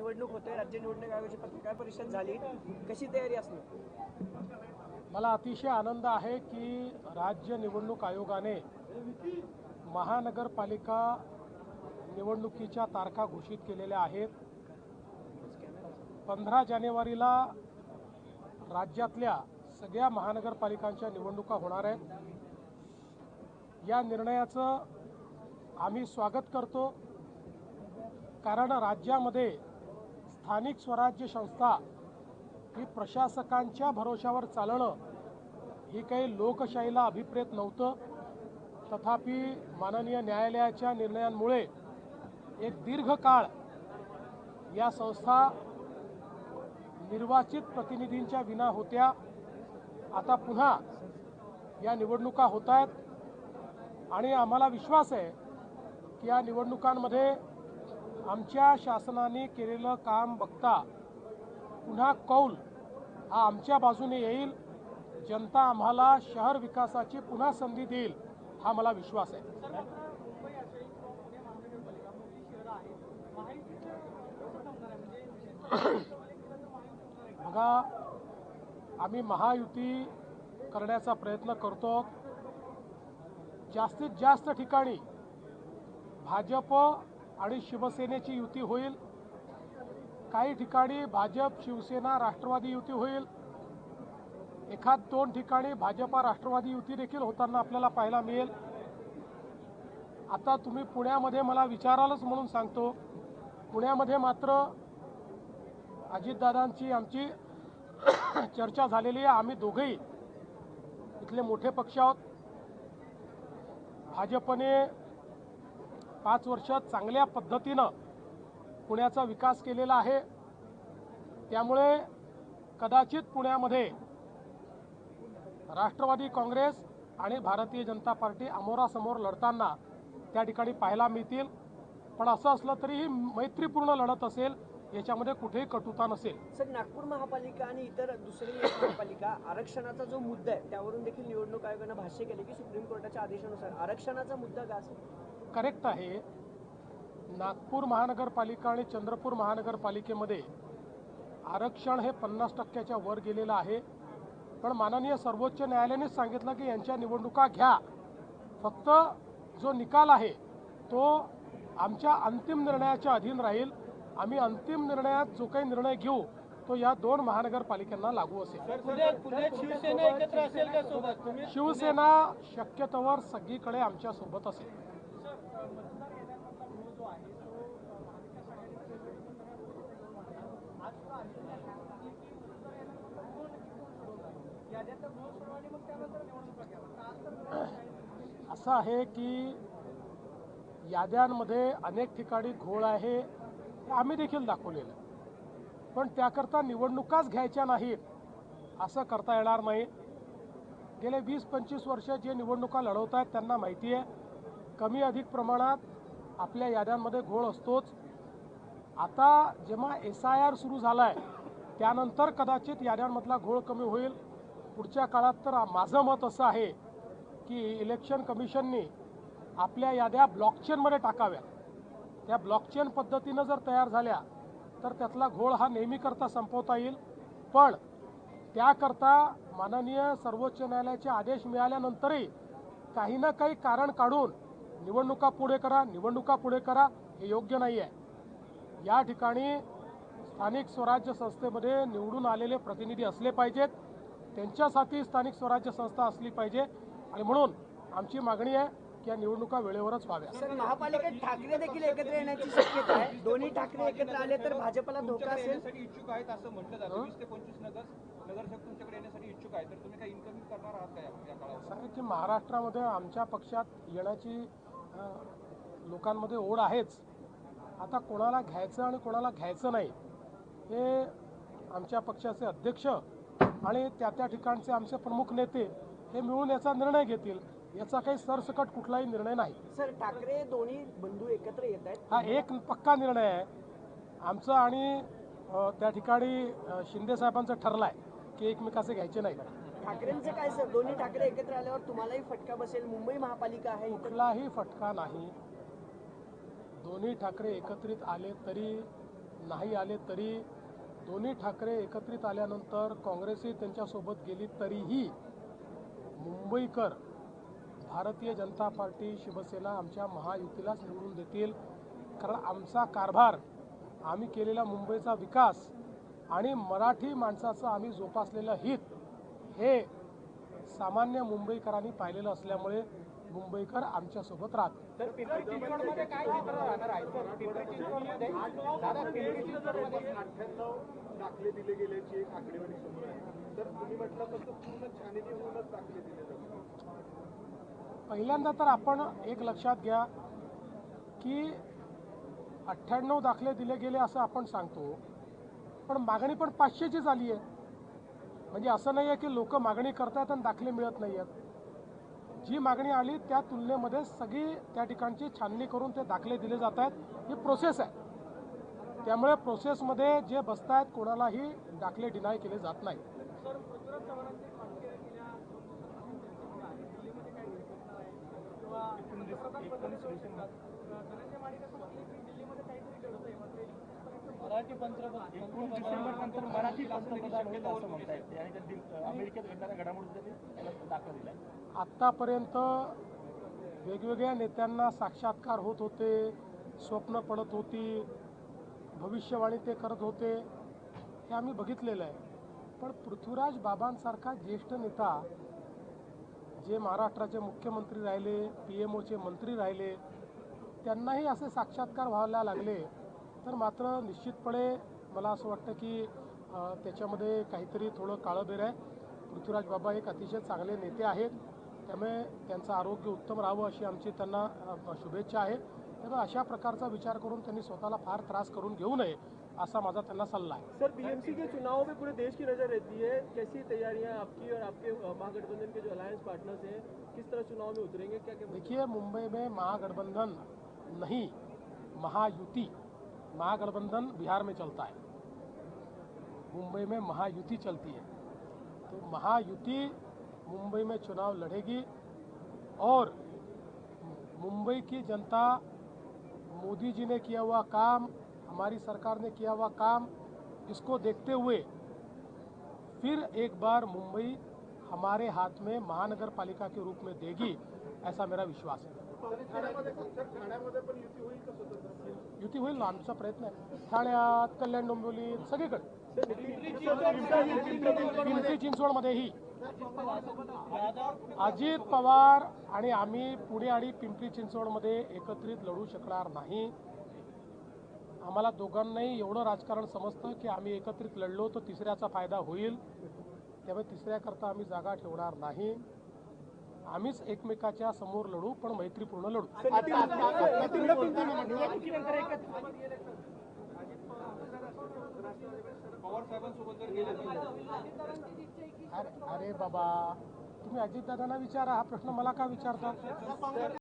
निवडणूक होते, राज्य निवडणूक आयोगाची पत्रकार परिषद झाली, कशी तयारी असणार? मला अतिशय आनंद आहे की राज्य निवडणूक आयोगाने महानगरपालिका निवडणुकीच्या तारखा घोषित केलेल्या आहेत। 15 जानेवारीला राज्यातल्या सगळ्या महानगरपालिकांच्या निवडणुका होणार आहेत। या निर्णयाचं आम्ही स्वागत करतो, कारण राज्यामध्ये स्थानिक स्वराज्य संस्था ही प्रशासकांच्या भरोशावर चालणं ही काही लोकशाहीला अभिप्रेत नव्हतं। तथापि माननीय न्यायालयाच्या निर्णयांमुळे एक दीर्घकाळ या संस्था निर्वाचित प्रतिनिधींच्या विना होत्या। आता पुन्हा या निवडणुका होत आहेत आणि आम्हाला विश्वास आहे की या निवडणुकांमध्ये आमच्या शासनाने केलेलं काम बघता पुन्हा कौल हा आमच्या बाजूने येईल। जनता आम्हाला शहर विकासाची पुन्हा संधी देईल हा मला विश्वास आहे। बघा, आम्ही महायुती करण्याचा प्रयत्न करतो। जास्तीत जास्त ठिकाणी भाजप आणि शिवसेनेची युती होईल, काही ठिकाणी भाजप शिवसेना राष्ट्रवादी युती होईल, एखाद दोन ठिकाणी भाजपा राष्ट्रवादी युती देखील होताना आपल्याला पाहायला मिळेल। आता तुम्ही पुण्यामध्ये मला विचारालच म्हणून सांगतो, पुण्यामध्ये मात्र अजितदादांची आमची चर्चा झालेली आहे। आम्ही दोघेही इथले मोठे पक्ष आहोत। भाजपने 5 वर्षात चांगल्या पद्धतीनं पुण्याचा विकास केलेला आहे, त्यामुळे कदाचित पुण्यामध्ये राष्ट्रवादी काँग्रेस आणि भारतीय जनता पार्टी अमोरासमोर लढताना त्या ठिकाणी पाहायला मिळतील। पण असं असलं तरीही मैत्रीपूर्ण लढत असेल, याच्यामध्ये कुठेही कटुता नसेल। सर, नागपूर महापालिका आणि इतर दुसरी महापालिका आरक्षणाचा जो मुद्दा आहे त्यावरून देखील निवडणूक आयोगाने भाष्य केले की सुप्रीम कोर्टाच्या आदेशानुसार आरक्षणाचा मुद्दा का असेल? करेक्ट आहे। नागपूर महानगरपालिका आणि चंद्रपूर महानगरपालिकेमध्ये आरक्षण हे 50% वर गेलेलं आहे। पण माननीय सर्वोच्च न्यायालयानेच सांगितलं की यांच्या निवडणुका घ्या, फक्त जो निकाल आहे तो आमच्या अंतिम निर्णयाच्या अधीन राहील। आम्ही अंतिम निर्णयात जो काही निर्णय घेऊ तो या 2 महानगरपालिकांना लागू असेल। शिवसेना एकत्र असेल का सोबत? शिवसेना शक्यतोवर सगळीकडे आमच्या सोबत असेल। असं आहे की याद्यांमध्ये अनेक ठिकाणी घोळ आहे, हे आम्ही देखील दाखवलेलं आहे। पण त्याकरता निवडणुकाच घ्यायच्या नाहीत असं करता येणार नाही। गेले 20-25 वर्ष जे निवडणुका लढवत आहेत त्यांना माहिती आहे, कमी अधिक प्रमाणात आपल्या याद्यांमध्ये घोळ असतोच। आता जेव्हा SIR सुरू झाला आहे त्यानंतर कदाचित याद्यांमधला घोळ कमी होईल। पुढच्या काळात तर माझं मत असं आहे की इलेक्शन कमिशननी आपल्या याद्या ब्लॉकचेनमध्ये टाकाव्या। त्या ब्लॉकचेन पद्धतीनं जर तयार झाल्या तर त्यातला घोळ हा नेहमीकरता संपवता येईल। पण त्याकरता माननीय सर्वोच्च न्यायालयाचे आदेश मिळाल्यानंतरही काही ना काही कारण काढून निवडणुका पुढे करा, निवडणुका पुढे करा, हे योग्य नाही आहे। या ठिकाणी स्थानिक स्वराज्य संस्थेमध्ये निवडून आलेले प्रतिनिधी असले पाहिजेत, त्यांच्यासाठी स्थानिक स्वराज्य संस्था असली पाहिजे आणि म्हणून आमची मागणी आहे की या निवडणुका वेळेवरच व्हाव्या। सर, महापालिकेत ठाकरे देखील एकत्र येण्याची शक्यता आहे। दोन्ही ठाकरे एकत्र आले तर भाजपला धोका असेल? इच्छुक आहेत असं म्हटलं जातं। 20 ते 25 नगरसेवक तुमच्याकडे येण्यासाठी इच्छुक आहेत, तर तुम्ही काही इन्कमिंग करणार आहात का या काळात? सांगा की महाराष्ट्रामध्ये आमच्या पक्षात येण्याची लोकांमध्ये ओढ आहेच। आता कोणाला घ्यायचं आणि कोणाला घ्यायचं नाही हे आमच्या पक्षाचे अध्यक्ष आणि त्या ठिकाणचे आमचे प्रमुख नेते हे मिळून याचा निर्णय घेतील। याचा काही सरसकट कुठलाही निर्णय नाही। सर, ठाकरे दोन्ही बंधू एकत्र येत आहेत, हा एक पक्का निर्णय आहे आमचा आणि त्या ठिकाणी शिंदे साहेबांचं ठरलं आहे की एकमेकाचे घ्यायचे नाही। ठाकरेंचं काय सर? दोन्ही ठाकरे एकत्र आल्यावर तुम्हालाही फटका बसेल, मुंबई महापालिका आहे, कुठलाही फटका नाही। दोन्ही ठाकरे एकत्रित आले तरी नाही आले तरी दोन्ही ठाकरे एकत्रित आल्यानंतर काँग्रेसही त्यांच्यासोबत गेली तरीही मुंबईकर भारतीय जनता पार्टी शिवसेना आमच्या महायुतीलाच निवडून देतील. कारण आमचा कारभार, आम्ही केलेला मुंबईचा विकास आणि मराठी माणसाचं आम्ही जोपासलेलं हित हे सामान्य मुंबईकरांनी पाहिलेलं असल्यामुळे मुंबईकर आमच्यासोबत राहतील. तर पिंपरी चिंचवडमध्ये काय चित्र राहणार आहे? तर पिंपरी चिंचवडमध्ये दादा पिंपरी चिंचवडमध्ये 98 दाखले दिले गेल्याची एक आकडेवारी समोर आहे. तर तुम्ही म्हटलं तसं पूर्ण छाननी होऊनच दाखले दिले जातात. पहिल्यांदा तर आपण एक लक्षात घ्या की 98 दाखले दिले गेले असं आपण सांगतो, पण मागणी पण 500ची झाली आहे. म्हणजे असं नाही आहे की लोक मागणी करतात आणि दाखले मिळत नाही आहेत. जी मागणी आली त्या तुलनेमध्ये सगळी त्या ठिकाणची छाननी करून ते दाखले दिले जात आहेत. ही प्रोसेस आहे. त्यामुळे प्रोसेसमध्ये जे बसत आहेत कोणालाही दाखले डिनाय केले जात नाही. मराठी पंतप्रधान 19 डिसेंबरनंतर मराठी पंतप्रधान होईल असं म्हणतायत आणि त्या अमेरिकेत घडणाऱ्या घडामोडींसाठी त्याला दाखला दिलाय. आत्तापर्यंत वेगवेगळ्या नेत्यांना साक्षात्कार होत होते, स्वप्न पडत होती, भविष्यवाणी ते करत होते, हे आम्ही बघितलेलं आहे. पण पृथ्वीराज बाबांसारखा ज्येष्ठ नेता जे महाराष्ट्राचे मुख्यमंत्री राहिले, PMOचे मंत्री राहिले, त्यांनाही असे साक्षात्कार व्हायला लागले तर मात्र निश्चितपणे मला असं वाटतं की त्याच्यामध्ये काहीतरी थोडं काळबेर आहे. पृथ्वीराज बाबा एक अतिशय चांगले नेते आहेत, त्यामुळे त्यांचं आरोग्य उत्तम राहावं अशी आमची त्यांना शुभेच्छा आहे. त्यामुळे अशा प्रकारचा विचार करून त्यांनी स्वतःला फार त्रास करून घेऊ नये असा माझा त्यांना सल्ला आहे. सर, BMC के चुनाव में पूरे देश की नजर रहती है. कैसी तैयारियां आपकी और आपके महागठबंधन के जो अलायंस पार्टनर्स हैं, किस तरह चुनाव में उतरेंगे? क्या क्या देखिए, मुंबई में महागठबंधन नहीं, महायुति, महागठबंधन बिहार में चलता है, मुंबई में महायुति चलती है. तो महायुति मुंबई में चुनाव लड़ेगी और मुंबई की जनता मोदी जी ने किया हुआ काम, हमारी सरकार ने किया हुआ काम, इसको देखते हुए फिर एक बार मुंबई हमारे हाथ में महानगर पालिका के रूप में देगी, ऐसा मेरा विश्वास है. ठाण्यामध्ये पण युती होईल का स्वतंत्र? युती होईल ना, आमचा प्रयत्न आहे. ठाण्यात, कल्याण डोंबिवलीत, सगळीकडे, पिंपरी चिंचवडमध्येही अजित पवार आणि आम्ही पुणे आणि पिंपरी चिंचवडमध्ये एकत्रित लढू शकणार नाही. आम्हाला दोघांनाही एवढं राजकारण समजतं की आम्ही एकत्रित लढलो तर तिसऱ्याचा फायदा होईल, त्यामुळे तिसऱ्याकरता आम्ही जागा ठेवणार नाही. आम्हीच एकमेकाच्या समोर लढू, पण मैत्रीपूर्ण लढू. पवार साहेबांसोबत जर गेले अरे बाबा, तुम्ही अजितदादांना विचारा, हा प्रश्न मला का विचारता?